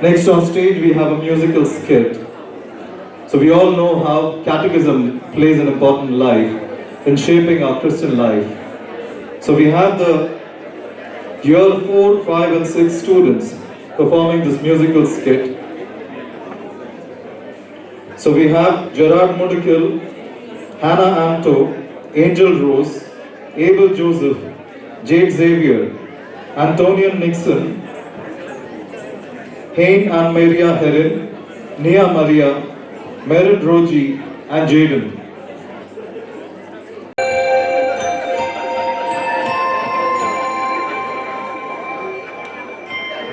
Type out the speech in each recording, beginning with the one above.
Next on stage we have a musical skit. So we all know how catechism plays an important life in shaping our Christian life. So we have the year 4, 5 and 6 students performing this musical skit. So we have Gerard Mudikil, Hannah Anto, Angel Rose, Abel Joseph, Jade Xavier, Antonian Nixon, Hein and Maria Herin, Nia Maria, Merit Roji and Jaden.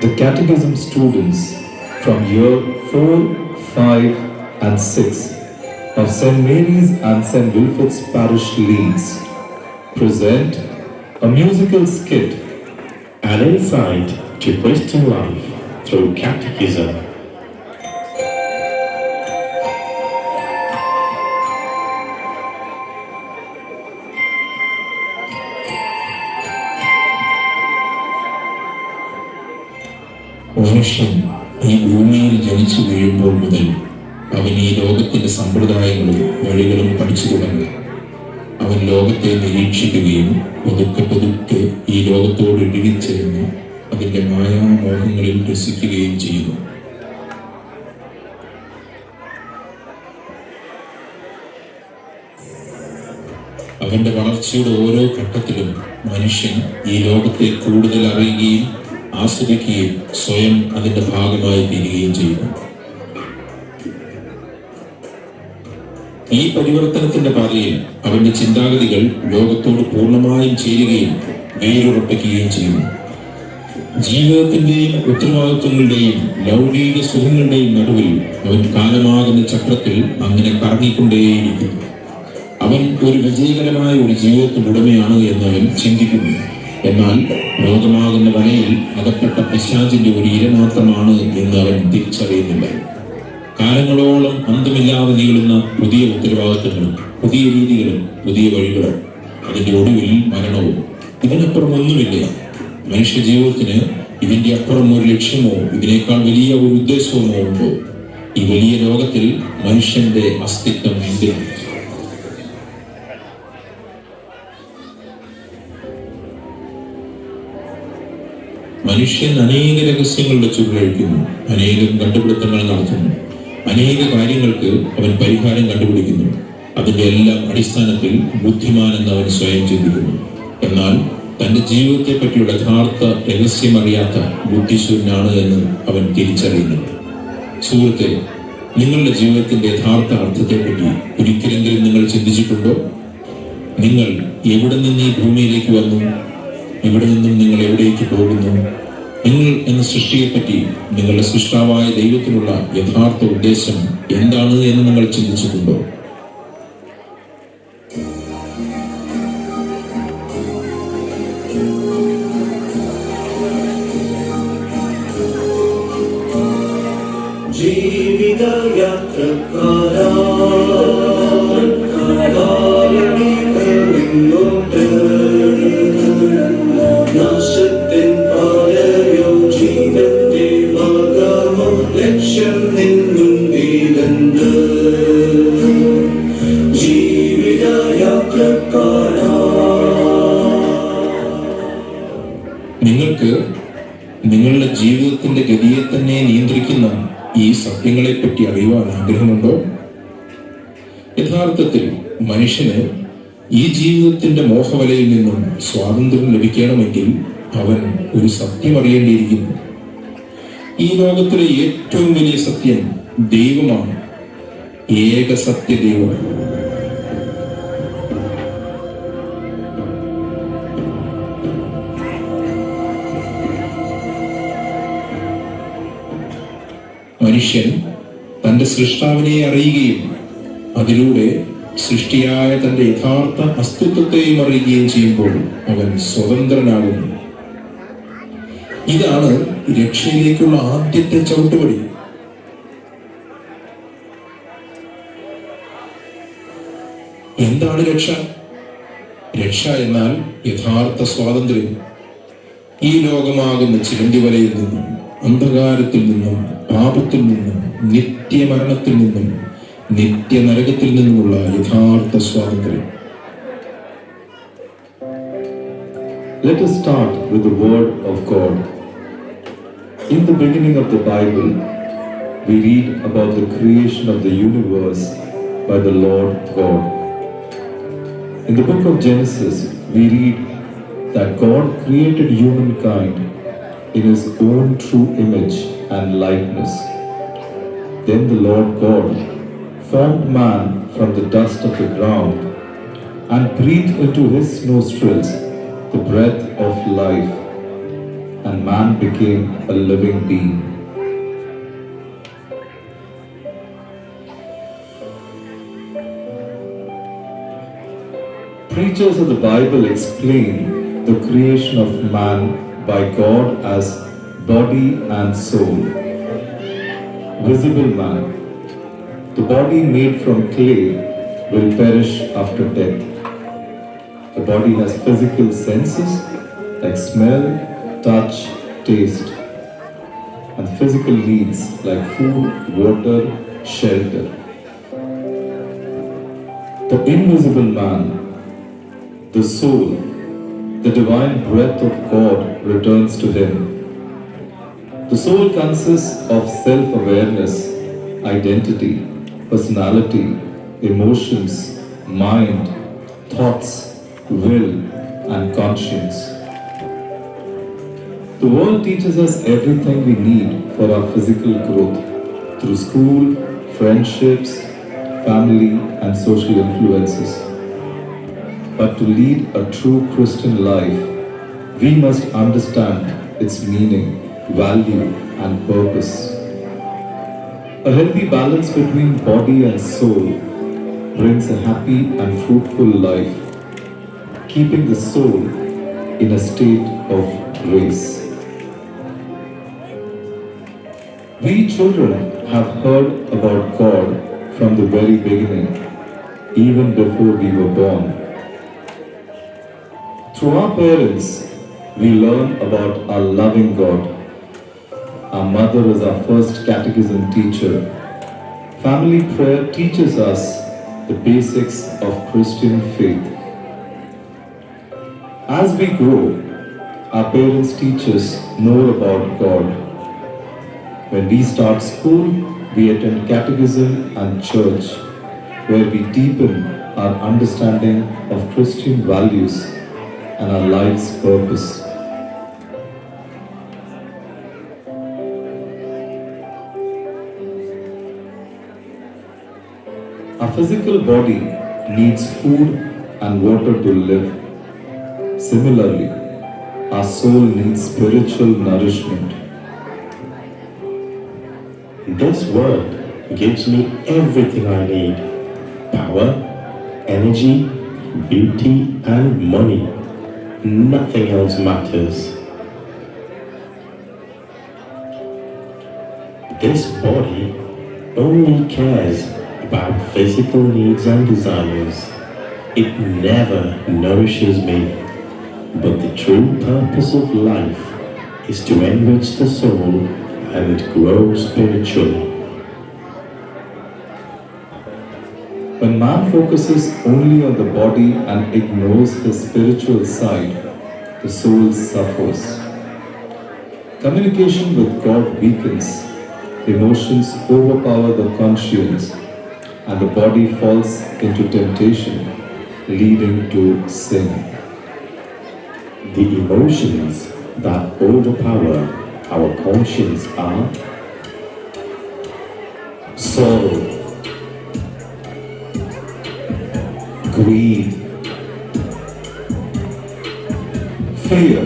The Catechism students from year 4, 5 and 6 of St. Mary's and St. Wilfrid's Parish Leeds present a musical skit, an insight to Christian life through catechism. മനുഷ്യൻ ഈ ഭൂമിയിൽ ജനിച്ചു വീഴുമ്പോൾ മുതൽ അവൻ ഈ ലോകത്തിന്റെ സമ്പ്രദായങ്ങളും വഴികളും പഠിച്ചു തുടങ്ങി. അവൻ ലോകത്തെ നിരീക്ഷിക്കുകയും പതുക്കെ പതുക്കെ ഈ ലോകത്തോട് ഇഴുകിച്ചേർന്ന് അതിന്റെ മായാമോഹങ്ങളിൽ രസിക്കുകയും ചെയ്യുന്നു. അവന്റെ വളർച്ചയുടെ ഓരോ ഘട്ടത്തിലും മനുഷ്യൻ ഈ ലോകത്തെ കൂടുതൽ അറിയുകയും ആസ്വദിക്കുകയും സ്വയം അതിന്റെ ഭാഗമായി തീരുകയും ചെയ്യുന്നു. ഈ പരിവർത്തനത്തിന്റെ പാതയിൽ അവന്റെ ചിന്താഗതികൾ ലോകത്തോട് പൂർണ്ണമായും ചേരുകയും വേരുറപ്പിക്കുകയും ചെയ്യുന്നു. ജീവിതത്തിന്റെയും ഉത്തരവാദിത്വങ്ങളുടെയും ലൗകിക സുഖങ്ങളുടെയും നടുവിൽ അവൻ കാലമാകുന്ന ചക്രത്തിൽ അങ്ങനെ കറങ്ങിക്കൊണ്ടേയിരിക്കുന്നു. അവൻ ഒരു വിജയകരമായ ഒരു ജീവിതത്തിന്റെ ഉടമയാണ് എന്ന് അവൻ ചിന്തിക്കുന്നു. എന്നാൽ ലോകമാകുന്ന വലയിൽ അകപ്പെട്ട പിശാചിന്റെ ഒരു ഇര മാത്രമാണ് എന്ന് അവൻ തിരിച്ചറിയുന്നില്ല. കാലങ്ങളോളം അന്തമില്ലാതെ നീളുന്ന പുതിയ ഉത്തരവാദിത്തങ്ങളും പുതിയ രീതികളും പുതിയ വഴികളും അതിന്റെ ഒടുവിൽ മരണവും. ഇതിനപ്പുറം ഒന്നുമില്ല. മനുഷ്യ ജീവിതത്തിന് ഇതിന്റെ അപ്പുറം ഒരു ലക്ഷ്യമോ ഇതിനേക്കാൾ വലിയ ഒരു ഉദ്ദേശവുമോ ഉണ്ടോ? ഈ വലിയ ലോകത്തിൽ മനുഷ്യന്റെ അസ്തിത്വം എന്തിനാണ്? മനുഷ്യൻ അനേക രഹസ്യങ്ങളുടെ ചുരുളഴിക്കുന്നു, അനേകം കണ്ടുപിടുത്തങ്ങൾ നടത്തുന്നു, അനേക കാര്യങ്ങൾക്ക് അവൻ പരിഹാരം കണ്ടുപിടിക്കുന്നു. അതിന്റെ എല്ലാം അടിസ്ഥാനത്തിൽ ബുദ്ധിമാൻ എന്ന് അവൻ സ്വയം ചിന്തിക്കുന്നു. എന്നാൽ തന്റെ ജീവിതത്തെ പറ്റിയുള്ള യഥാർത്ഥ രഹസ്യമറിയാത്ത ബുദ്ധിശൂന്യനാണ് എന്ന് അവൻ തിരിച്ചറിയുന്നു. സുഹൃത്തെ, നിങ്ങളുടെ ജീവിതത്തിന്റെ യഥാർത്ഥ അർത്ഥത്തെപ്പറ്റി ഒരിക്കലെങ്കിലും നിങ്ങൾ ചിന്തിച്ചിട്ടുണ്ടോ? നിങ്ങൾ എവിടെ നിന്ന് ഈ ഭൂമിയിലേക്ക് വന്നു? ഇവിടെ നിന്നും നിങ്ങൾ എവിടേക്ക് പോകുന്നു? നിങ്ങൾ എന്ന സൃഷ്ടിയെപ്പറ്റി നിങ്ങളുടെ സൃഷ്ടാവായ ദൈവത്തിനുള്ള യഥാർത്ഥ ഉദ്ദേശം എന്താണ് എന്ന് നിങ്ങൾ ചിന്തിച്ചിട്ടുണ്ടോ? നിങ്ങൾക്ക് നിങ്ങളുടെ ജീവിതത്തിന്റെ ഗതിയെ തന്നെ നിയന്ത്രിക്കുന്ന ഈ സത്യങ്ങളെ പറ്റി അറിയുവാൻ ആഗ്രഹമുണ്ടോ? യഥാർത്ഥത്തിൽ മനുഷ്യന് ഈ ജീവിതത്തിന്റെ മോഹവലയിൽ നിന്നും സ്വാതന്ത്ര്യം ലഭിക്കണമെങ്കിൽ അവൻ ഒരു സത്യം അറിയേണ്ടിയിരിക്കുന്നു. ഈ ലോകത്തിലെ ഏറ്റവും വലിയ സത്യം ദൈവമാണ്, ഏക സത്യ ദൈവം. മനുഷ്യൻ തന്റെ സൃഷ്ടാവിനെ അറിയുകയും അതിലൂടെ സൃഷ്ടിയായ തന്റെ യഥാർത്ഥ അസ്തിത്വത്തെയും അറിയുകയും ചെയ്യുമ്പോൾ അവൻ സ്വതന്ത്രനാകുന്നു. ഇതാണ് രക്ഷയിലേക്കുള്ള ആദ്യത്തെ ചവിട്ടുപടി. എന്താണ് രക്ഷ? രക്ഷ എന്നാൽ യഥാർത്ഥ സ്വാതന്ത്ര്യം. ഈ ലോകമാകുന്ന ചിലന്തി വലയിൽ നിന്നും അന്ധകാരത്തിൽ നിന്നും പാപത്തിൽ നിന്നും നിത്യമരണത്തിൽ നിന്നും നിത്യനരകത്തിൽ നിന്നുമുള്ള യഥാർത്ഥ സ്വാതന്ത്ര്യം. Let us start with the Word of God. In the beginning of the Bible, we read about the creation of the universe by the Lord God. In the book of Genesis, we read that God created humankind in His own true image and likeness. Then the Lord God formed man from the dust of the ground and breathed into his nostrils the breath of life, and man became a living being. Preachers of the Bible explain the creation of man by God as body and soul. Visible man. The body made from clay will perish after death. The body has physical senses like smell, touch, taste, and physical needs like food, water, shelter. The invisible man, the soul, the divine breath of God returns to him. The soul consists of self-awareness, identity, personality, emotions, mind, thoughts, will, and conscience. The world teaches us everything we need for our physical growth through school, friendships, family, and social influences. But to lead a true Christian life, we must understand its meaning, value, and purpose. A healthy balance between body and soul brings a happy and fruitful life, keeping the soul in a state of grace. We children have heard about God from the very beginning, even before we were born. Through our parents, we learn about our loving God. Our mother is our first catechism teacher. Family prayer teaches us the basics of Christian faith. As we grow, our parents teach us more about God. When we start school, we attend catechism and church, where we deepen our understanding of Christian values and our life's purpose. Our physical body needs food and water to live. Similarly, our soul needs spiritual nourishment. This world gives me everything I need: power, energy, beauty, and money. Nothing else matters. This body only cares about physical needs and desires. It never nourishes me. But the true purpose of life is to enrich the soul and grow spiritually. When man focuses only on the body and ignores his spiritual side, the soul suffers. Communication with God weakens, emotions overpower the conscience, and the body falls into temptation, leading to sin. The emotions that overpower our conscience are Sorrow, greed, fear,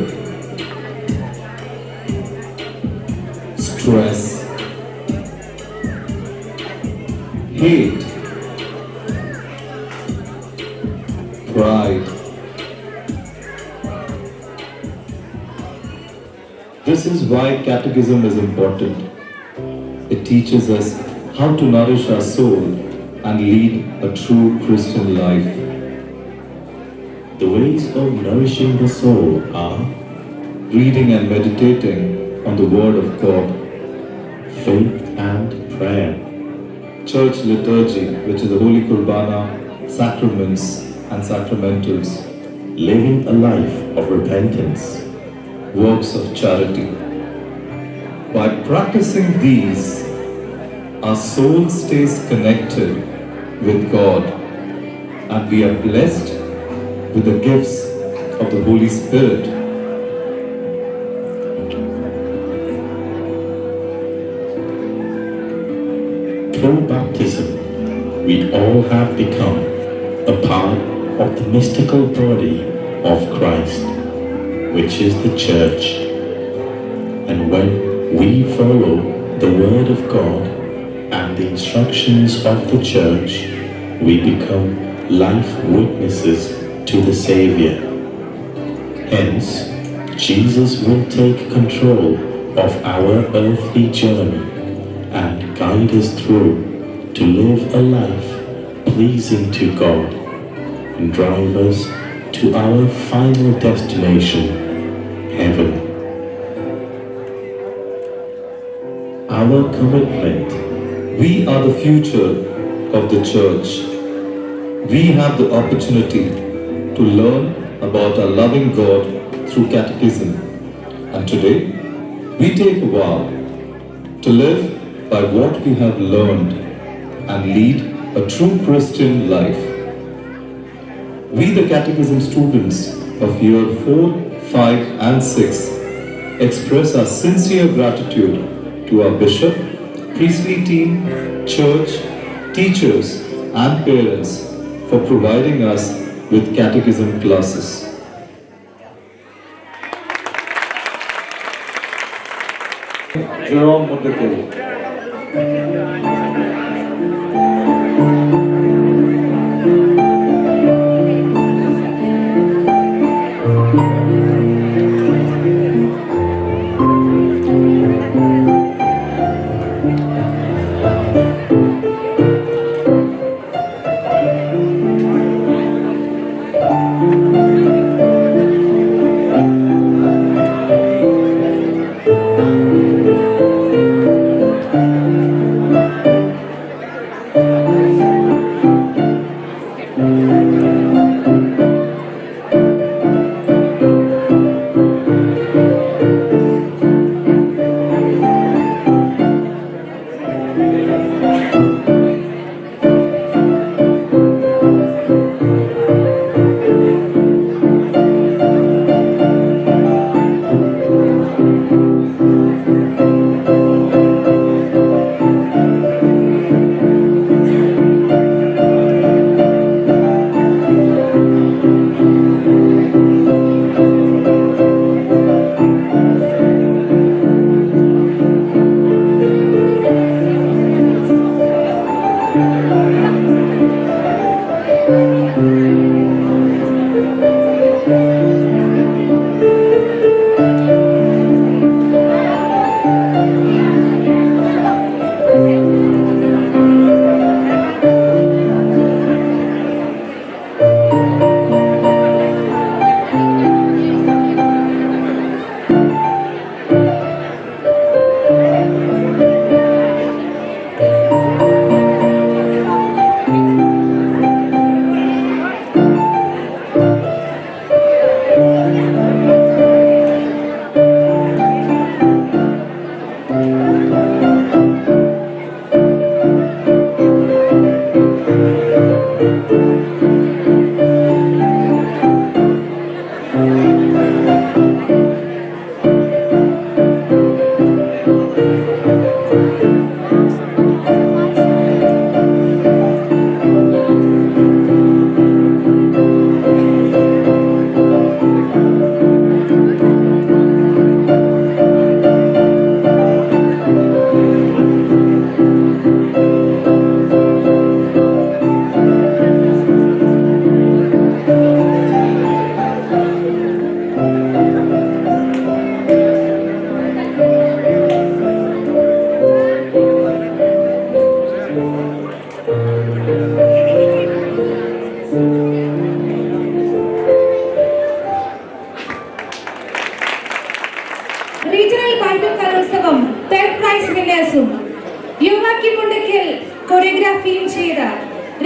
stress, hate, pride. This is why catechism is important. It teaches us how to nourish our soul and lead a true Christian life. the ways of nourishing the soul are Reading and meditating on the Word of God. faith and prayer, Church liturgy, which is the Holy Kurbana, sacraments and sacramentals. living a life of repentance, Works of charity. By practicing these, our soul stays connected with God and we are blessed with the gifts of the Holy Spirit. through baptism, we all have become a part of the mystical body of Christ, which is the Church. And when we follow the Word of God and the instructions of the Church, we become life witnesses to the Savior. Hence, Jesus will take control of our earthly journey and guide us through to live a life pleasing to God and drive us to our final destination, heaven. Our commitment. We are the future of the Church. We have the opportunity to learn about our loving God through catechism. And today, we take a vow to live by what we have learned and lead a true Christian life. We, the catechism students of year 4, 5 and 6, express our sincere gratitude to our bishop, priestly team, church, teachers and parents for providing us with catechism classes. Jerome Mundakil. National Bible കലോത്സവം third price വിന്നേഴ്സും യുവാക്കി Mundakkal കൊറിയോഗ്രാഫിയും ചെയ്ത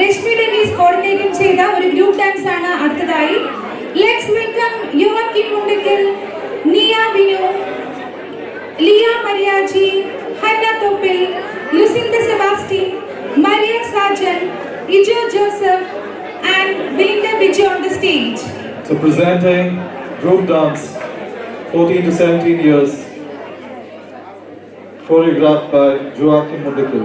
Rashmi Dennis കോർഡിനേറ്റും ചെയ്ത ഒരു group dance ആണ് അടുത്തതായി. Let's welcome യുവാക്കി Mundackal, Niya Vinu, Liya Mariaji, Hanna Thoppil, Lucinda Sebastian, Maria Sajan, Ijo Joseph and Belinda Vijay on the stage. So presenting group dance, 14 to 17 years, choreographed by Joachim Mundekil.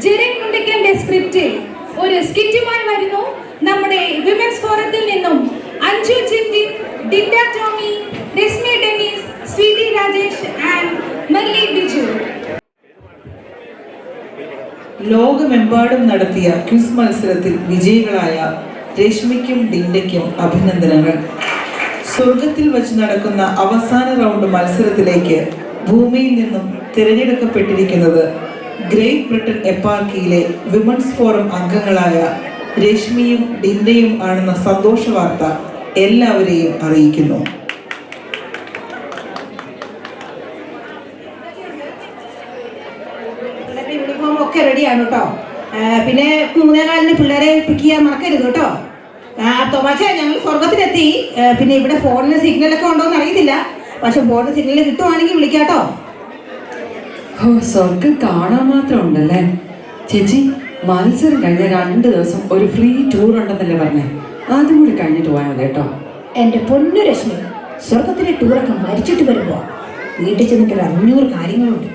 Jerin മുണ്ടിക്കലിന്റെ സ്ക്രിപ്റ്റിൽ ഒരു സ്കിറ്റുമായി വരുന്നു നമ്മുടെ വിമൻസ് ഫോറത്തിൽ നിന്നും അഞ്ജു ചിന്തിൻ, ഡിൻഡ ടോമി, രശ്മി ഡെന്നീസ്, സ്വീതി രാജേഷ് ആൻഡ് മല്ലി ബിജു. ലോകമെമ്പാടും നടത്തിയ ക്വിസ് മത്സരത്തിൽ വിജയികളായ രശ്മിക്കും ഡിൻഡയ്ക്കും അഭിനന്ദനങ്ങൾ. സ്വർഗത്തിൽ വച്ച് നടക്കുന്ന അവസാന റൗണ്ട് മത്സരത്തിലേക്ക് ഭൂമിയിൽ നിന്നും തിരഞ്ഞെടുക്കപ്പെട്ടിരിക്കുന്നത് ഗ്രേറ്റ് ബ്രിട്ടൻ എപ്പാർക്കിയിലെ വിമൻസ് ഫോറം അംഗങ്ങളായ രശ്മിയും ഡിൻഡയും ആണെന്ന സന്തോഷ വാർത്ത എല്ലാവരെയും അറിയിക്കുന്നു. യൂണിഫോം ഒക്കെ റെഡിയാണ് കേട്ടോ. പിന്നെ 3:15 പിള്ളേരെ പിക്ക് ചെയ്യാൻ മറക്കരുത് കേട്ടോ. തോമാച്ച, ഞങ്ങൾ സ്വർഗത്തിലെത്തി. പിന്നെ ഇവിടെ ഫോണിന് സിഗ്നലൊക്കെ ഉണ്ടോയെന്ന് അറിയത്തില്ല, പക്ഷെ ഫോണിന് സിഗ്നൽ കിട്ടുവാണെങ്കിൽ വിളിക്കാട്ടോ. ഓ, സ്വർഗം കാണാൻ മാത്രം ഉണ്ടല്ലേ ചേച്ചി. മത്സരം കഴിഞ്ഞ 2 ദിവസം ഒരു ഫ്രീ ടൂർ ഉണ്ടെന്നല്ലേ പറഞ്ഞേ, അതും കൂടി കഴിഞ്ഞിട്ട് പോയാൽ മതി കേട്ടോ. എൻ്റെ പൊന്നു രശ്മി, സ്വർഗത്തിലെ ടൂറൊക്കെ മരിച്ചിട്ട് വരുമ്പോൾ വീട്ടിൽ ചെന്നിട്ടൊരു 500 കാര്യങ്ങളുണ്ട്.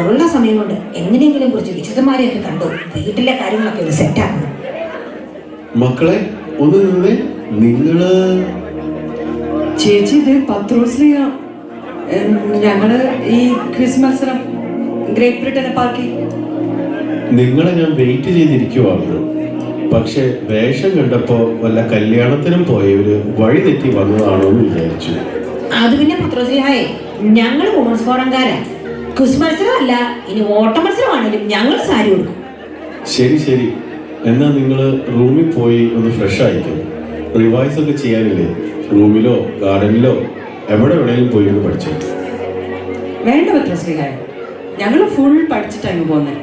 ഉള്ള സമയം കൊണ്ട് എങ്ങനെയെങ്കിലും കുറച്ച് വിശുദ്ധന്മാരെയൊക്കെ കണ്ടു വീട്ടിലെ കാര്യങ്ങളൊക്കെ ഒന്ന് സെറ്റാക്കണം. മക്കളെ ഒന്ന് നിന്നേ. നിങ്ങള് ചേച്ചി, ഇത് പത്രോസ്ലിയ. ഞങ്ങള് ഈ ക്വിസ് മത്സരം ഗ്രേറ്റ് ബ്രിട്ടനെ പാർക്കി. നിങ്ങളെ ഞാൻ വെയിറ്റ് ചെയ്തിരിക്കുവായിരുന്നു. പക്ഷെ വേഷം കണ്ടപ്പോ വല്ല കല്യാണത്തിനും പോയവര് വഴി തെറ്റി വന്നതാണോ എന്ന് വിചാരിച്ചു. അത് പിന്നെ പത്രോസിലായേ, ഞങ്ങൾ വുമൻസ് ഫോറംകാരാ. ക്വിസ് മത്സരമല്ല, ഇനി ഓട്ട മത്സരമാണെങ്കിലും ഞങ്ങൾ സാരി കൊടുക്കും. ശരി ശരി, എന്നാ നിങ്ങൾ റൂമിൽ പോയി ഒന്ന് ഫ്രഷ് ആയിക്കും. റിവൈസ് ഒക്കെ ചെയ്യാനില്ലേ? റൂമിലോ ഗാർഡനിലോ എവിടെ വേണേലും പോയി ഒന്ന് പഠിച്ചു. വേണ്ട പത്രോസ്ലിയ, ഞങ്ങൾ ഫുൾ പഠിച്ചിട്ടാണ് പോകുന്നത്.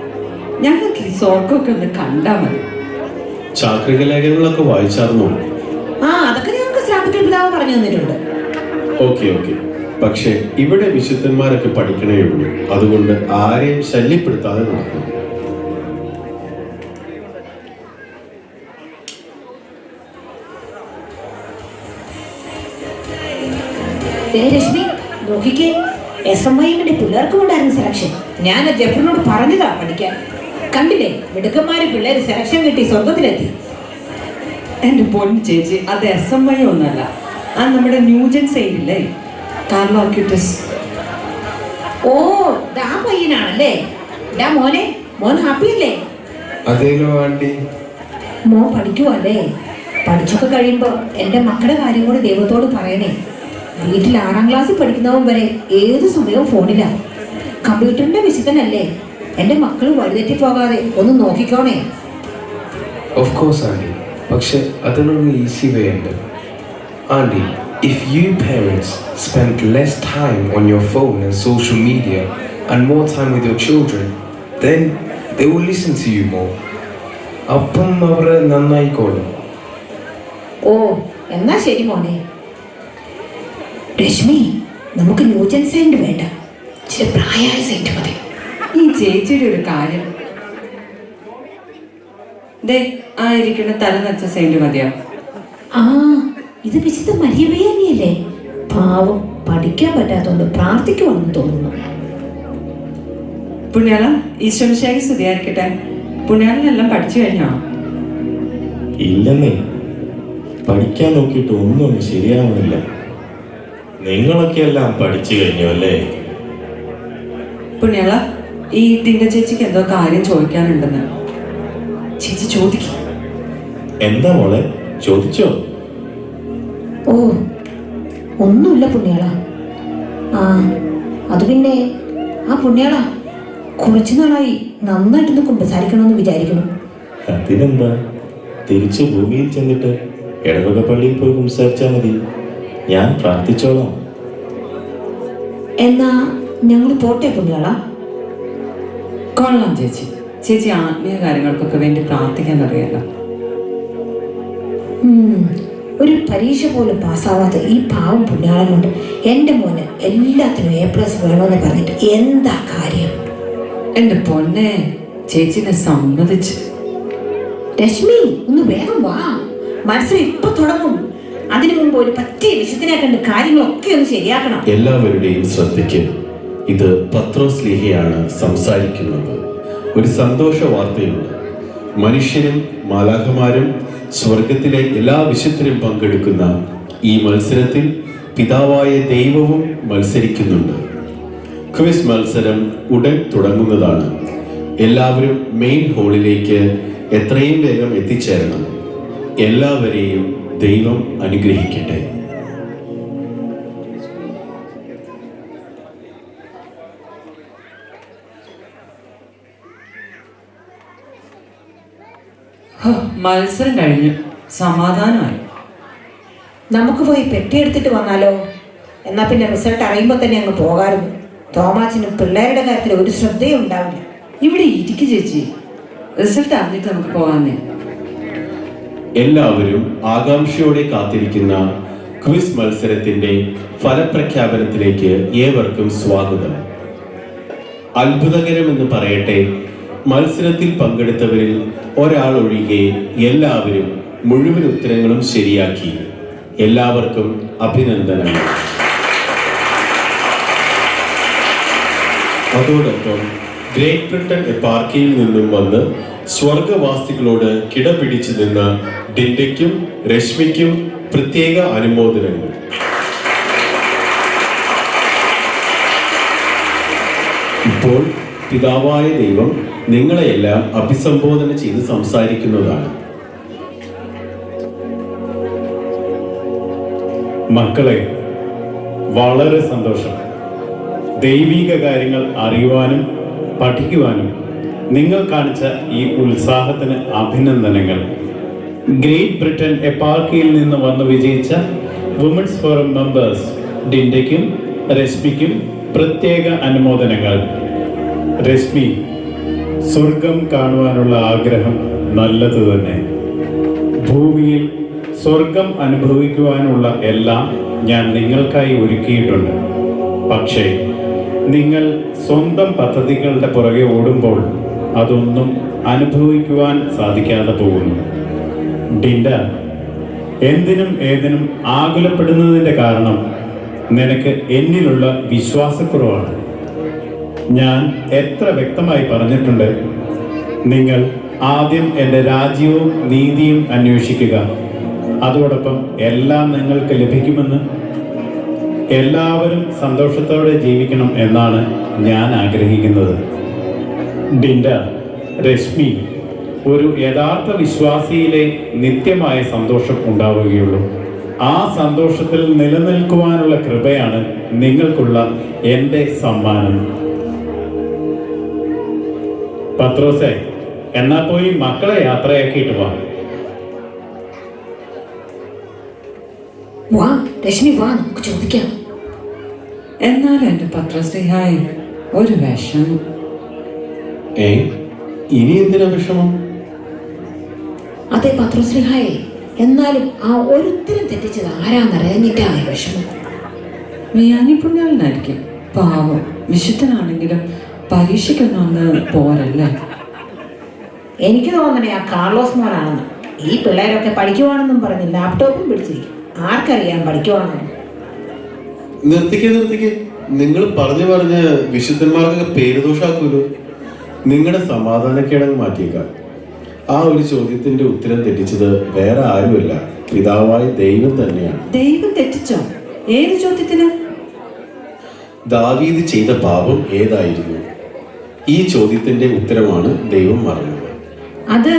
ഞങ്ങൾക്ക് ഈ സ്വർഗമൊക്കെ ഒന്ന് കണ്ടാ മതി. ചാക്രിക ലേഖനങ്ങളൊക്കെ വായിച്ചാർന്നോ? അതൊക്കെ ഞങ്ങൾക്ക് ശ്രാപ്പിക്കൽ പിതാവ് പറഞ്ഞു തന്നിട്ടുണ്ട്. ഓക്കെ ഓക്കെ, പക്ഷെ ഇവിടെ വിശുദ്ധന്മാരൊക്കെ പഠിക്കണേ ഉള്ളൂ. അതുകൊണ്ട് ആരെയും ശല്യപ്പെടുത്താതെ നടക്കണം. രശ്മി നോക്കിക്കേ, SMIയുടെ പിള്ളേർക്കും ഉണ്ടായിരുന്നു സെലക്ഷൻ. ഞാൻ ജെഫറിനോട് പറഞ്ഞതാ പഠിക്കാൻ. കണ്ടില്ലേ, മിടുക്കന്മാര് പിള്ളേര് സെലക്ഷൻ കിട്ടി സ്വർഗത്തിലെത്തി. എൻ്റെ പൊന്നു ചേച്ചി, അത് SMI ഒന്നല്ല, അത് നമ്മുടെ ന്യൂജൻ സൈഡില്ലേ, കാർലോ അക്യൂട്ടസ്. ഓ, ഇതാ പയ്യനാണല്ലേ. ഇതാ മോനെ, മോൻ ഹാപ്പി അല്ലേ? അതേലോ ആൻറ്റി. മോൻ പഠിക്കുവല്ലേ? പഠിച്ചൊക്കെ കഴിയുമ്പോൾ എൻ്റെ മക്കളുടെ കാര്യം കൂടി ദൈവത്തോട് പറയണേ. വീട്ടിൽ 6ാം ക്ലാസ്സിൽ പഠിക്കുന്നവൻ വരെ ഏത് സമയവും ഫോണിലാണ്. കമ്പ്യൂട്ടറിൻ്റെ വിശുദ്ധനല്ലേ. എൻ്റെ മക്കൾ വഴിതെറ്റി പോകാതെ ഒന്ന് നോക്കിക്കോണേ. ഓഫ് കോഴ്സ് ആൻറ്റി, പക്ഷെ അതിനൊരു ഈസി വേ ഉണ്ട് anti. If you parents spend less time on your phone and social media and more time with your children, then they will listen to you more. അപ്പം അവർ നന്നായിക്കോളും. ഓ, എന്നാ ശരി മോനെ. രശ്മി, നമുക്ക് new gen signed വേണ്ട, ഇച്ചിരി പ്രായമായ സൈൻഡ് മതി. ഈ ചേച്ചിയുടെ ഒരു കാര്യം, ദേ ആയിരിക്കണ തല നച്ച സെയിന്റ് മതിയോ? ഇത് വിശുദ്ധ മരിയമ്മയല്ലേ. പാവം, പഠിക്കാൻ പറ്റാത്തതുകൊണ്ട് പ്രാർത്ഥിക്കുവാണെന്ന് തോന്നുന്നു. പുണ്യാള, ഈശ്വരശായി സ്തുതിയായിരിക്കട്ടെ. പുണ്യാളനെല്ലാം പഠിച്ചു കഴിഞ്ഞോ? ഇല്ലെന്നേ, പഠിക്കാൻ നോക്കിയിട്ട് ഒന്നും ശരിയാവുന്നില്ല. നിങ്ങളൊക്കെ എല്ലാം പഠിച്ചു കഴിഞ്ഞു അല്ലേ? പുണ്യാള, ഈ ഡിൻഡ ചേച്ചിക്ക് എന്തോ കാര്യം ചോദിക്കാനുണ്ടെന്ന്. ചേച്ചി ചോദിക്കും. എന്താ മോളെ, ചോദിച്ചോ? ഓ, ഒന്നുമില്ല പുണ്യാള. അത് പിന്നെ പുണ്യാള, കുറച്ചു നാളായി നന്നായിട്ടൊന്ന് കുമ്പസാരിക്കണമെന്ന് വിചാരിക്കണം. അതിനെന്താ, തിരിച്ച് ഭൂമിയിൽ ചെന്നിട്ട് ഇടവക പള്ളിയിൽ പോയി സംസാരിച്ചാൽ മതി. ഞാൻ പ്രാർത്ഥിച്ചോളാം. എന്നാ ഞങ്ങൾ പോട്ടെ പുണ്യാള. കൊള്ളാം ചേച്ചി. ചേച്ചി ആത്മീയ കാര്യങ്ങൾക്കൊക്കെ വേണ്ടി പ്രാർത്ഥിക്കാൻ അറിയാലോ. ഒരു പരീക്ഷ പോലും പാസ്സാവാത്ത ഈ പാവം പുണ്യാളനുണ്ട്. എൻ്റെ മോന് എല്ലാത്തിനും A+ വേണമെന്ന് പറഞ്ഞിട്ട് എന്താ കാര്യം? എൻ്റെ പൊന്നെ, ചേച്ചിനെ സമ്മതിച്ച്. രശ്മി, ഒന്ന് വേഗം വാ, മത്സരം ഇപ്പൊ തുടങ്ങും. അതിനു മുമ്പ് ഒരു പറ്റിയ വിശുദ്ധനെ കണ്ട് കാര്യങ്ങളൊക്കെ ഒന്ന് ശരിയാക്കണം. എല്ലാവരുടെയും ശ്രദ്ധയ്ക്ക്, ഇത് പത്രോസ് ലീഹയാണ് സംസാരിക്കുന്നത്. ഒരു സന്തോഷ വാർത്തയുണ്ട്. മനുഷ്യരും മാലാഖമാരും സ്വർഗത്തിലെ എല്ലാ വിശുദ്ധരും പങ്കെടുക്കുന്ന ഈ മത്സരത്തിൽ പിതാവായ ദൈവവും മത്സരിക്കുന്നുണ്ട്. ക്വിസ് മത്സരം ഉടൻ തുടങ്ങുന്നതാണ്. എല്ലാവരും മെയിൻ ഹാളിലേക്ക് എത്രയും വേഗം എത്തിച്ചേരണം. എല്ലാവരെയും ദൈവം അനുഗ്രഹിക്കട്ടെ. മത്സരം കഴിഞ്ഞു, സമാധാനമായി. നമുക്ക് പോയി പെട്ടിയെടുത്തിട്ട് വന്നാലോ? എന്നാ പിന്നെ റിസൾട്ട് അറിയുമ്പോൾ തന്നെ അങ്ങ് പോകാറുണ്ട്. തോമാച്ചിനും പിള്ളേരുടെ കാര്യത്തിൽ ഒരു ശ്രദ്ധയും ഉണ്ടാവില്ല. ഇവിടെ ഇരിക്കു ചേച്ചി, റിസൾട്ട് അറിഞ്ഞിട്ട് നമുക്ക് പോകാന്നേ. എല്ലാവരും ആകാംക്ഷയോടെ കാത്തിരിക്കുന്ന ക്വിസ് മത്സരത്തിന്റെ ഫലപ്രഖ്യാപനത്തിലേക്ക് ഏവർക്കും സ്വാഗതം. അത്ഭുതകരമെന്ന് പറയട്ടെ, മത്സരത്തിൽ പങ്കെടുത്തവരിൽ ഒരാൾ ഒഴികെ എല്ലാവരും മുഴുവൻ ഉത്തരങ്ങളും ശരിയാക്കി. എല്ലാവർക്കും അഭിനന്ദനങ്ങൾ. അതോടൊപ്പം ഗ്രേറ്റ് ബ്രിട്ടൻ എപ്പാർക്കിയിൽ നിന്നും വന്ന് സ്വർഗവാസികളോട് കിടപിടിച്ചു നിന്ന ഡിൻഡയ്ക്കും രശ്മിക്കും പ്രത്യേക അനുമോദനങ്ങൾ. ഇപ്പോൾ പിതാവായ ദൈവം നിങ്ങളെയെല്ലാം അഭിസംബോധന ചെയ്ത് സംസാരിക്കുന്നതാണ്. മക്കളെ, വളരെ സന്തോഷം. ദൈവിക കാര്യങ്ങൾ അറിയുവാനും പഠിക്കുവാനും നിങ്ങൾ കാണിച്ച ഈ ഉത്സാഹത്തിന് അഭിനന്ദനങ്ങൾ. ഗ്രേറ്റ് ബ്രിട്ടൻ എപ്പാർക്കിയിൽ നിന്ന് വന്നു വിജയിച്ച വുമൻസ് ഫോറം മെമ്പേഴ്സ് ഡിൻഡയ്ക്കും രശ്മിക്കും പ്രത്യേക അനുമോദനങ്ങൾ. രശ്മി, സ്വർഗം കാണുവാനുള്ള ആഗ്രഹം നല്ലത് തന്നെ. ഭൂമിയിൽ സ്വർഗം അനുഭവിക്കുവാനുള്ള എല്ലാം ഞാൻ നിങ്ങൾക്കായി ഒരുക്കിയിട്ടുണ്ട്. പക്ഷേ നിങ്ങൾ സ്വന്തം പദ്ധതികളുടെ പുറകെ ഓടുമ്പോൾ അതൊന്നും അനുഭവിക്കുവാൻ സാധിക്കാതെ പോകുന്നു. ഡിൻഡ, എന്തിനും ഏതിനും ആകുലപ്പെടുന്നതിൻ്റെ കാരണം നിനക്ക് എന്നിലുള്ള വിശ്വാസക്കുറവാണ്. ഞാൻ എത്ര വ്യക്തമായി പറഞ്ഞിട്ടുണ്ട്, നിങ്ങൾ ആദ്യം എൻ്റെ രാജ്യവും നീതിയും അന്വേഷിക്കുക, അതോടൊപ്പം എല്ലാം നിങ്ങൾക്ക് ലഭിക്കുമെന്ന്. എല്ലാവരും സന്തോഷത്തോടെ ജീവിക്കണം എന്നാണ് ഞാൻ ആഗ്രഹിക്കുന്നത്. ഡിൻഡ, രശ്മി, ഒരു യഥാർത്ഥ വിശ്വാസിയിലെ നിത്യമായ സന്തോഷം ഉണ്ടാവുകയുള്ളൂ. ആ സന്തോഷത്തിൽ നിലനിൽക്കുവാനുള്ള കൃപയാണ് നിങ്ങൾക്കുള്ള എൻ്റെ സമ്മാനം. പത്രോസേ, എന്നാ പോയി മക്കളെ യാത്രയാക്കിയിട്ട് വാ. വാ രശ്മി, വാ, നമുക്ക് ചോദിക്കാം. എന്നാലും എൻ്റെ പത്രസ്നേഹായി ഒരു വിഷമം. ഇനി എന്തിനാ വിഷമം? അതെ പത്രസ്നേഹായെ, എന്നാലും ആ ഒരുത്തരം തെറ്റിച്ചത് ആരാന്നറിയാഞ്ഞിട്ടാണ് വിഷമം. മിയാനിപ്പുണ്യാളനായിരിക്കും, പാവം. വിശുദ്ധനാണെങ്കിലും പരീക്ഷയ്ക്കൊന്നും ഒന്ന് പോരല്ലേ. എനിക്ക് തോന്നണേ ആ കാർലോസ് മോനാണെന്ന്. ഈ പിള്ളേരൊക്കെ പഠിക്കുവാണെന്നും പറഞ്ഞ് ലാപ്ടോപ്പും പിടിച്ചിരിക്കും. ആർക്കറിയാം പഠിക്കുവാണെന്ന്. നിർത്തിക്കേ. നിങ്ങൾ പറഞ്ഞ് വിശുദ്ധന്മാർക്കൊക്കെ പേരുദോഷാക്കൂലോ. നിങ്ങളുടെ സമാധാനക്കേടങ്ങ് മാറ്റിയേക്കാം. ആ ഒരു ചോദ്യത്തിന്റെ ഉത്തരം തെറ്റിച്ചത് വേറെ ആരുമല്ല, പിതാവായ ദൈവം തന്നെയാണ്. ദൈവം തെറ്റിച്ചോ? ഏത് ചോദ്യത്തിന്? ദാവീദ് ചെയ്ത പാപം ഏതായിരുന്നു? ഈ ചോദ്യത്തിന്റെ ഉത്തരമാണ് ദൈവം മറന്നത്. അത്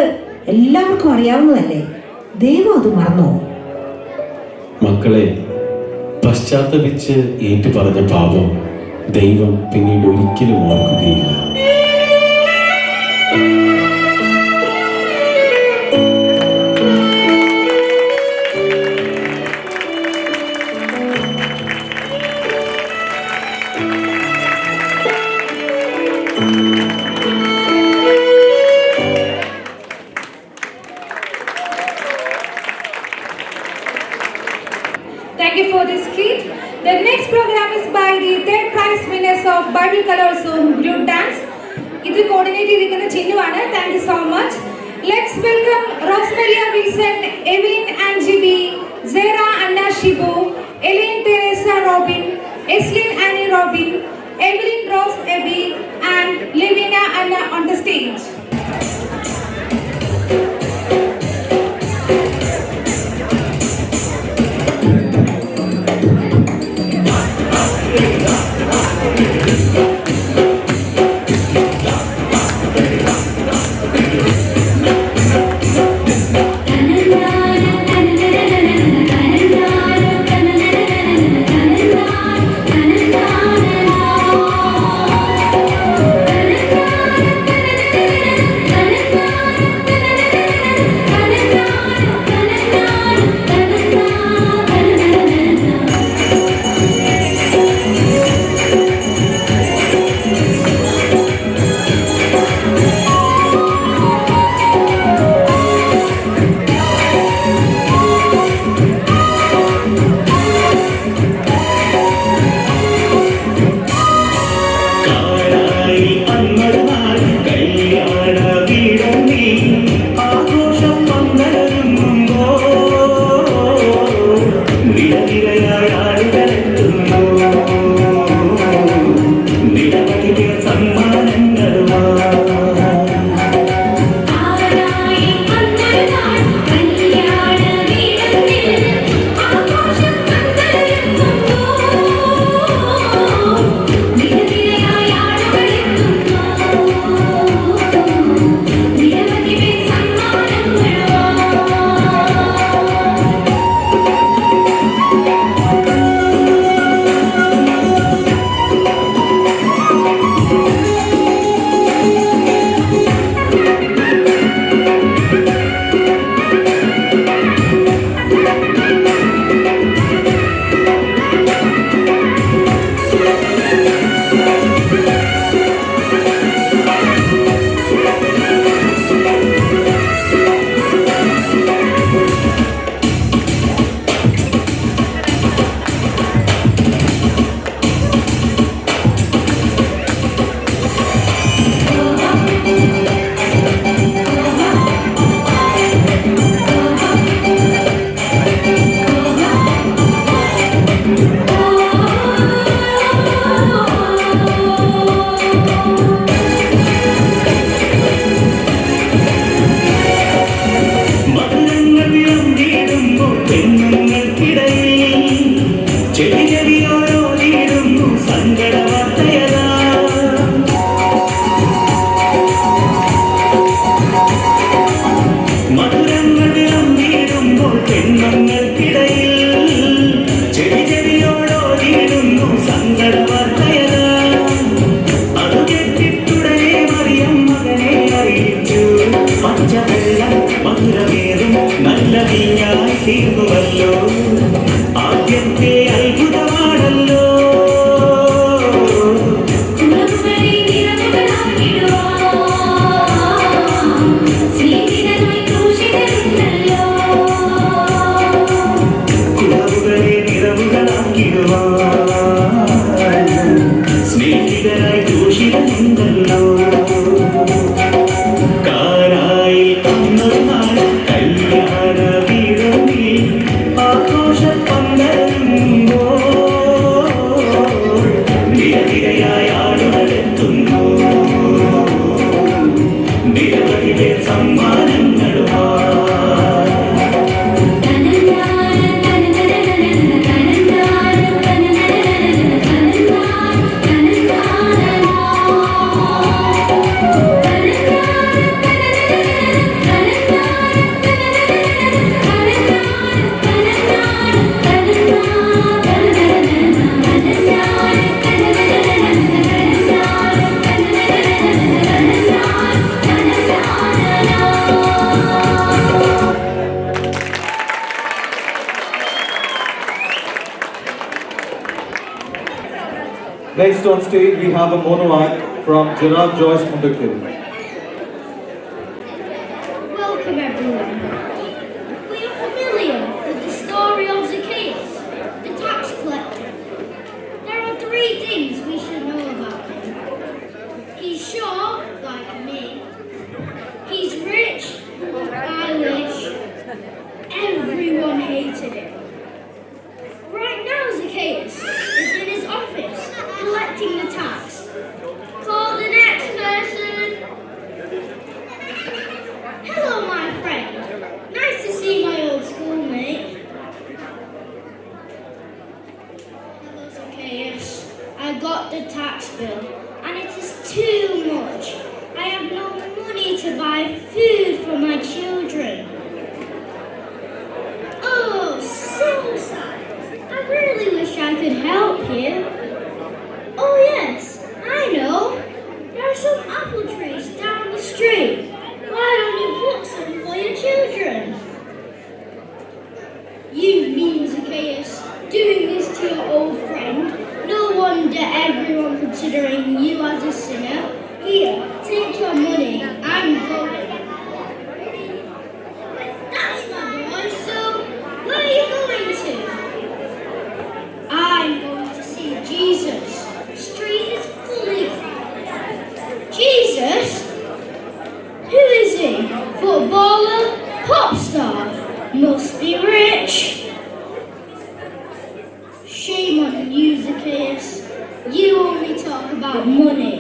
എല്ലാവർക്കും അറിയാവുന്നതല്ലേ, ദൈവം അത് മറന്നോ? മക്കളെ, പശ്ചാത്തപിച്ച് ഏറ്റു പറഞ്ഞ പാപം ദൈവം പിന്നീട് ഒരിക്കലും ഓർക്കുകയില്ല. Thank you for this skit. The next program is by the third prize winners of Bible Colors group dance. ഇത് കോർഡിനേറ്റ് ചെയ്തിരിക്കുന്ന ചിന്നുവാണ്. Thank you so much. Let's welcome Rosemaria Wilson, Evelyn Anjibi, Sera Anna Shibu, Elin Theresa Robin, Eslin Annie Robin, Evelyn Rose Ebi and Livina Anna on the stage. Next on stage, we have a mono act from Gerard Joyce Mundakil. Welcome everyone. We are familiar with the story of Zacchaeus, the tax collector. There are three things we should know about him. He's short, like me. He's rich, I wish. Everyone hated him. Right now Zacchaeus is in his office collecting the tax. to buy food for my children. Oh, so sad. I really wish I could help you. Oh yes, I know. There are some apple trees down the street. Why don't you put some for your children? You mean Zacchaeus, doing this to your old friend? No wonder everyone considering you as a sinner. Here, take your money. I'm going. That's my boy, so where are you going to? I'm going to see Jesus. The street is fully crowded. Jesus? Who is he? Footballer? Pop star? Must be rich. Shame on you, Zacchaeus. You only talk about money.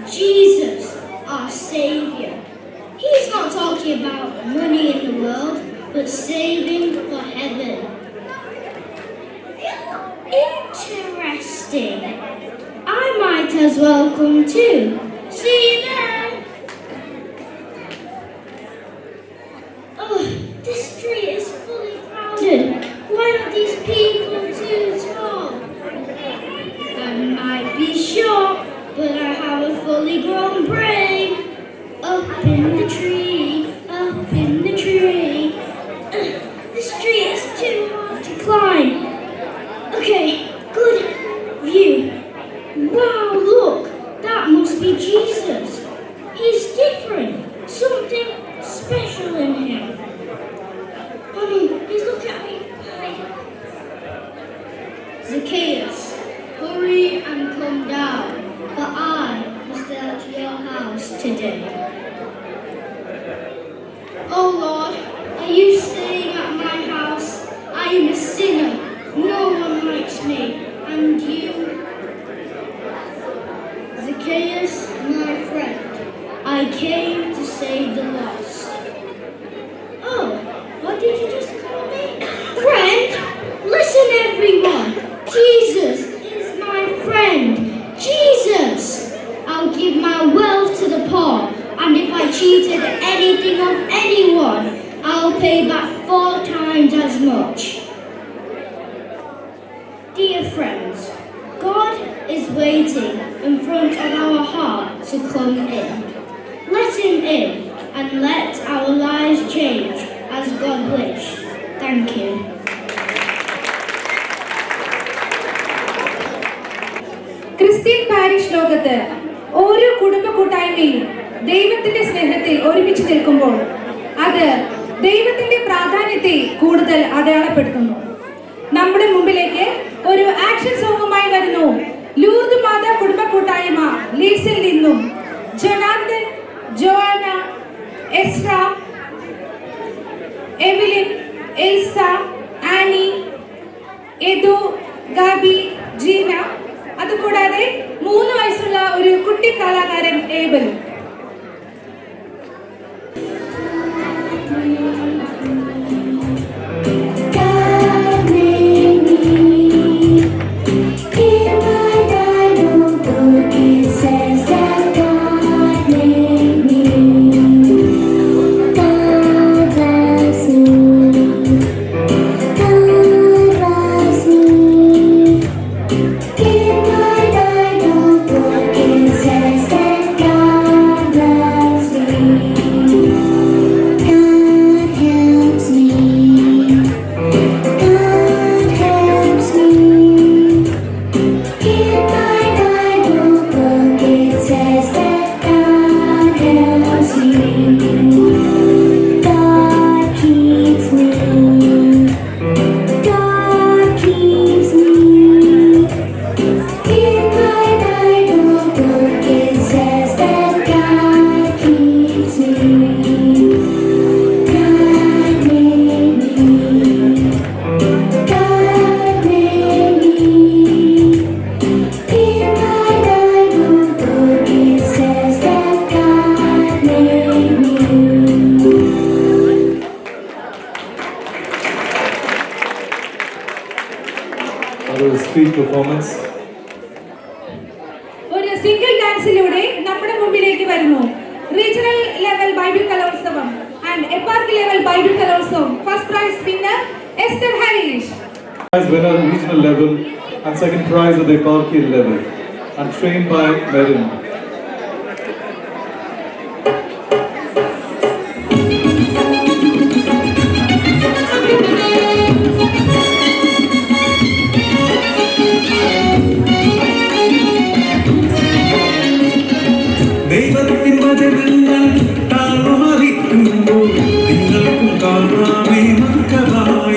Jesus, our Savior. He's not talking about money in the world, but saving for heaven. Interesting. I might as well come too. See you then. Oh, this street is fully crowded. Why are these people too tall? I might be short, but I have a fully grown brain. Up in the tree, up in the tree. The street is too hard to climb. Okay, good view. Wow, look, that must be Jesus. He's different, something special in him. Mommy, he's looking at me. Zacchaeus, hurry and come down, for I must stay at your house today. Oh Lord, are you staying at my house? I am a sinner. No one likes me. And you? Zacchaeus, my friend, I came to save the lost. Oh, what did you just call me? Friend? Listen, everyone. Jesus is my friend. Jesus! I'll give my wealth to the poor, and if I cheated anything of anyone, I'll pay back 4 times as much. Dear friends, God is waiting in front of our heart to come in. Let him in and let our lives change as God wished. Thank you. Christian parish ലോകത്ത് ഓരോ കുടുംബ കൂട്ടായ്മയും ദൈവത്തിന്റെ സ്നേഹത്തിൽ ഒരുമിച്ച് നിൽക്കുമ്പോൾ അത് ദൈവത്തിന്റെ പ്രാധാന്യത്തെ കൂടുതൽ അടയാളപ്പെടുത്തുന്നു. നമ്മുടെ മുമ്പിലേക്ക് ഒരു ആക്ഷൻ സോങ്ങുമായി വരുന്നു ലൂർദ് മാതാ കുടുംബ കൂട്ടായ്മ ലീസിൽ നിന്നും ജോനാഥൻ, ജോഅന, എസ്ര, എവിലിൻ, എൽസ, ആനി, എദു, ഗാബി, ജീന, അതുകൂടാതെ 3 വയസ്സുള്ള ഒരു കുട്ടി കലാകാരൻ ഏബൽ. Sweet performance. ഒരു സിംഗിൾ ഡാൻസിലൂടെ നമ്മുടെ മുമ്പിലേക്ക് വരുന്നു regional level and eparchy level Bible Colossum. First prize winner Esther Harish. Prize winner regional level and second prize at the eparchy level and trained by Merin. ദൈവത്തിൻ വചനങ്ങൾ താളുമറിക്കുമ്പോൾ നിങ്ങൾക്കും കാണാമേ മക്കളായ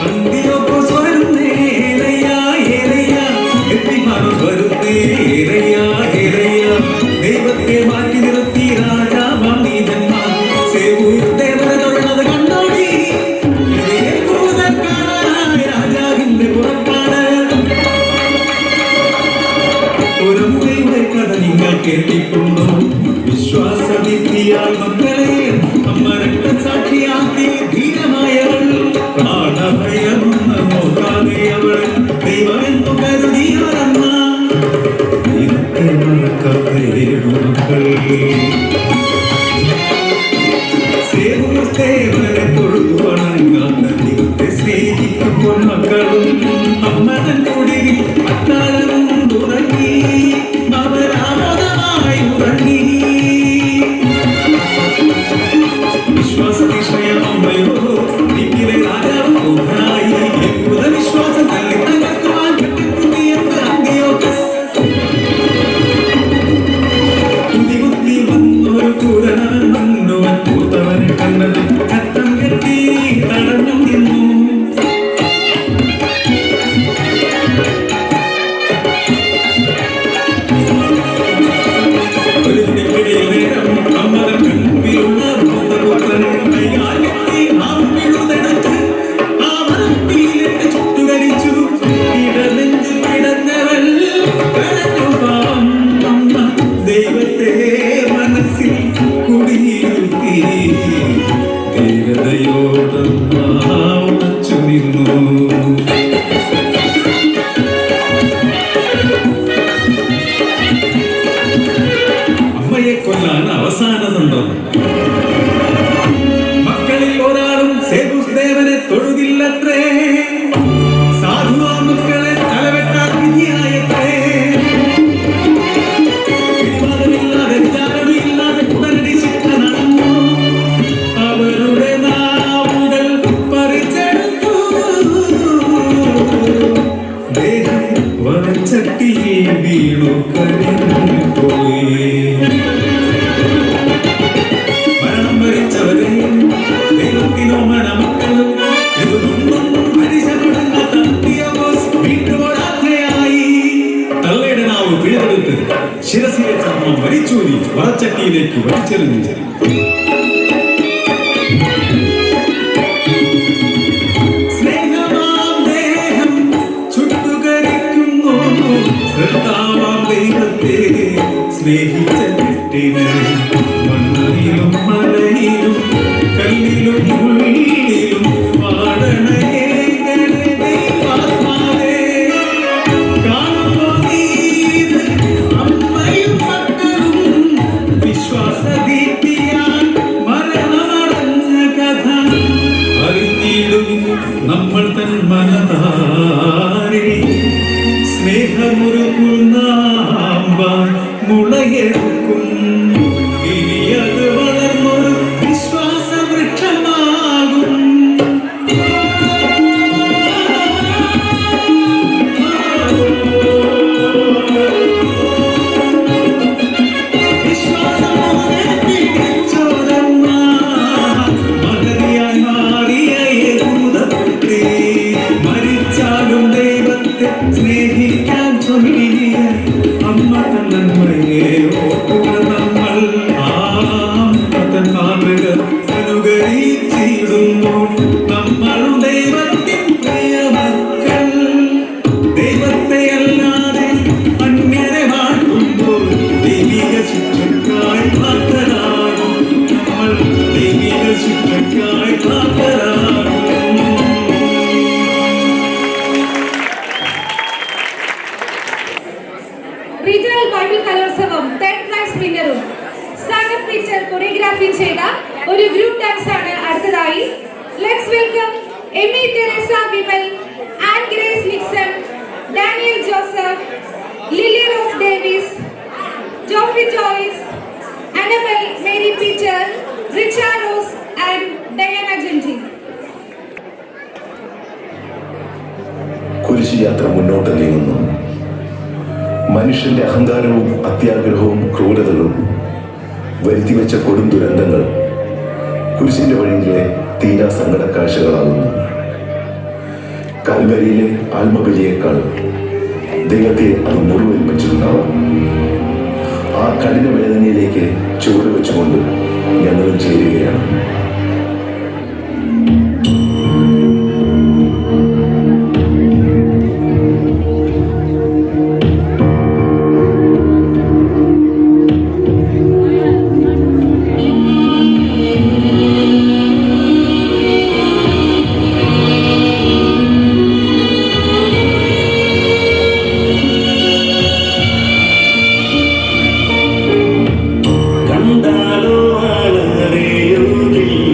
അന്ത്യോക്കോസ് വരുന്നേ ഏലയ്യ ഏലയ്യ എത്തിഫാനോസ് വരുന്നേ ഏലയ്യ ഏലയ്യ ദൈവത്തെ മാറ്റി നിർത്തി രാജാവാം നീതന്മാർ സേവൂർദേവനെ തൊഴുന്നത് കണ്ടോടി രാജാവിന്റെ പുറപ്പാട് പുറമയുടെ കഥ നിങ്ങൾ കേട്ടിട്ടുണ്ടോ വിശ്വാസവിദ്യയാൽ മക്കളെ അമ്മ രക്തസാക്ഷിയാക്കി ധീരമായവൾ പ്രാണഭയമൊന്ന് നോക്കാതെ അവൾ ദൈവമെന്നു കരുതിയവരമ്മ ഇതൊക്കെ മറക്കാതേടു മക്കൾ സേവനെ തൊഴുതു വണങ്ങാത്ത ദൈവത്തെ സ്നേഹിക്കുമ്പോൾ മക്കളും അമ്മതൻ കുടിയിൽ അത്താഴം തുടങ്ങി അവരാമോദമായി ഉറങ്ങി വിശ്വാസനിഷ്ഠയ അമ്മയോ വീട്ടിലെ രാജാവ് ബോധനായി യഹൂദ വിശ്വാസം തള്ളി തകർക്കുവാൻ കെട്ടിത്തുണിയെന്ന് അന്ത്യോക്കസ് കുതി വന്നൊരു കൂടനവൻ വന്നുവൻ പൂത്തവനെ കണ്ടത് കത്തം കെട്ടി തടഞ്ഞു നിന്നു ഒരു ദിനക്കിടയിൽ നേരം അമ്മതൻ കൺമുമ്പിലുള്ള ഭൂതപുത്രനെ കൈകാൽ കെട്ടി ആമ്പിഴുതെടുത്ത് ആ മരപ്പിലിട്ട് ചുട്ടുകരിച്ചു ഇടനെഞ്ചു കിടന്നവൾ കരഞ്ഞു പാവം അമ്മ ദൈവത്തെ മനസ്സിൽ കുടിയിരുത്തി ധീരതയോടമ്മ ഉറച്ചു നിന്നു അമ്മയെ കൊല്ലാൻ അവസാന സന്ദർഭം മക്കളിൽ ഒരാളും സേബുസ് ദേവനെ തൊഴുതില്ലത്രേ സാധുവാ മക്കളെ തലവെട്ടാൻ വിധിയായത്രേ പിടിവാദമില്ലാതെ വിചാരണയില്ലാതെ ഉടനടി ശിക്ഷ നടന്നു അവരുടെ നാവുകൾ പറിച്ചെടുത്തു ദേഹം വനച്ചട്ടിയിൽ വീണു കരിഞ്ഞു പോയി മരണം വരിച്ചവരെ ദൈവത്തിനോ മണമക്കളും ഇതൊന്നും പരിശോധനങ്ങാത്ത അന്ത്യോക്കോസ് വീട്ടുപോരാത്രയായി തള്ളയുടെ നാവ് പിഴുതെടുത്ത് ശിരസിലെ ചർമ്മം വലിച്ചൂരി വറച്ചട്ടിയിലേക്ക് വലിച്ചെറിഞ്ഞു സ്നേഹമാം ദേഹം ചുട്ടുകരിക്കുന്നു ശ്രദ്ധാവാം ദൈവത്തെ സ്നേഹിച്ച തെറ്റിന് മണ്ണിലും മലയിലും കല്ലിലും ഉള്ളിലും പാടണയേ ദൈവാത്മാവേ കാണുമോ നീത് അമ്മയും മക്കളും വിശ്വാസദീപ്തിയാൽ മരണമടഞ്ഞ കഥ അറിഞ്ഞിടും നമ്മൾ തൻ മനതാരി സ്നേഹമുറുകുന്ന മുളയെടുക്കും ഇനി അത് വളർന്നൊരു വിശ്വാസവൃക്ഷമാകും വിശ്വാസമോടെ പിടിച്ചോരമ്മ മകതിയായി മാറിയ യഹൂദപുത്രി മരിച്ചാലും ദൈവത്തെ സ്നേഹിക്കാൻ ചൊല്ലിയ അമ്മ തൻ നന്മയെ ഓർക്കുക നമ്മൾ തൻ മാതൃക അനുകരിച്ചിടുമ്പോൾ നമ്മളും ദൈവത്തിൻ പ്രിയ മക്കൾ ദൈവത്തെ അല്ലാതെ അന്യരെ വാഴ്ത്തുമ്പോൾ ദൈവിക ശിക്ഷക്കായി പ്രാപ്തരാകും നമ്മൾ ദൈവിക ശിക്ഷക്കായി പ്രാപ്തരാകും. Thank you. ബൈബിൾ കലോത്സവം തേർഡ് പ്രൈസ് വിന്നറും സാഗർ പീറ്റർ കൊറിയോഗ്രാഫി ചെയ്ത ഒരു ഗ്രൂപ്പ് ഡാൻസ് ആണ് അടുത്തതായി. Let's welcome Amy Theresa Vimal, Ann Grace Nixon, Daniel Joseph, Lily Rose Davis, Jofy Joyce, Annabel Mary Peter, Richa Rose and Diana Jenji. കുരിശുയാത്ര മുന്നോട്ട് നീങ്ങുന്നു. മനുഷ്യന്റെ അഹങ്കാരവും അത്യാഗ്രഹവും ക്രൂരതകളും വരുത്തിവെച്ച കൊടും ദുരന്തങ്ങൾ കുരിശിന്റെ വഴിയിലെ തീരാ സങ്കട കാഴ്ചകളാകുന്നു. കാൽവരിയിലെ ആത്മബലിയേക്കാൾ ദൈവത്തെ അത് മുറിവേൽപ്പിച്ചിട്ടുണ്ടാവാം. ആ കഠിന വേദനയിലേക്ക് ചുവട് വെച്ചുകൊണ്ട് ഞങ്ങളും ചേരുകയാണ്. കണ്ടാലോ ആളറിയുകില്ല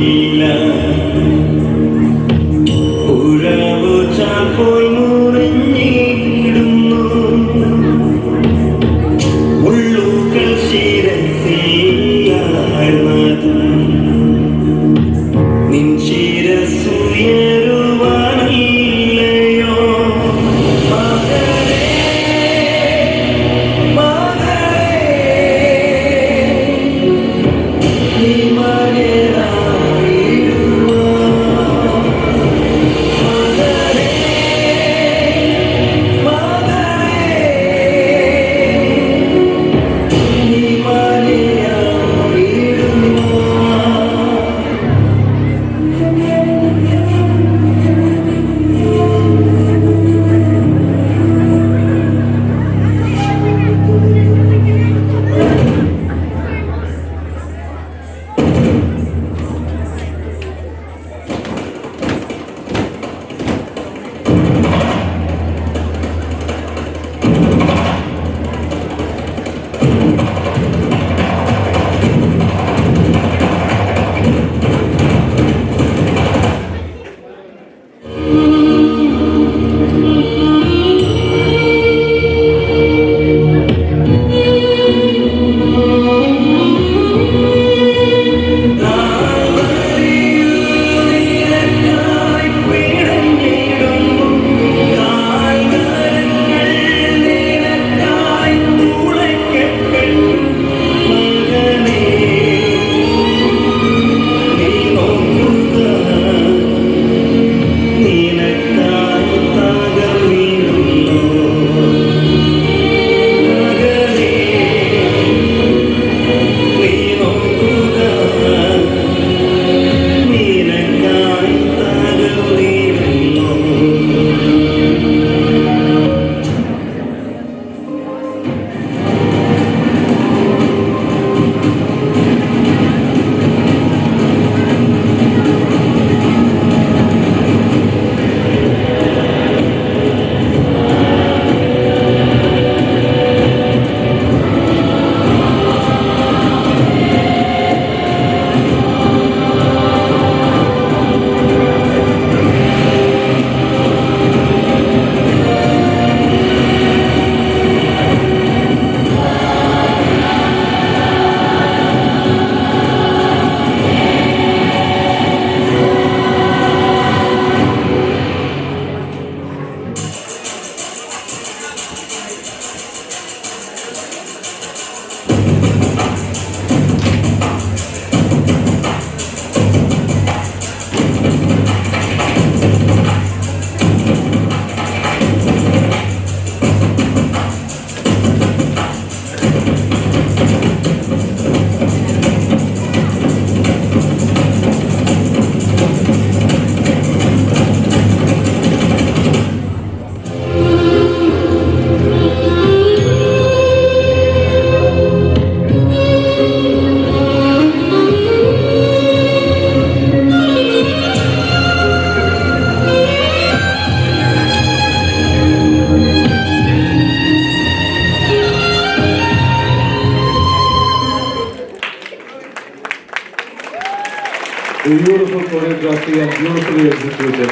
Beautiful choreography and beautifully executed.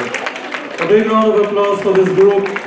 A big round of applause for this group.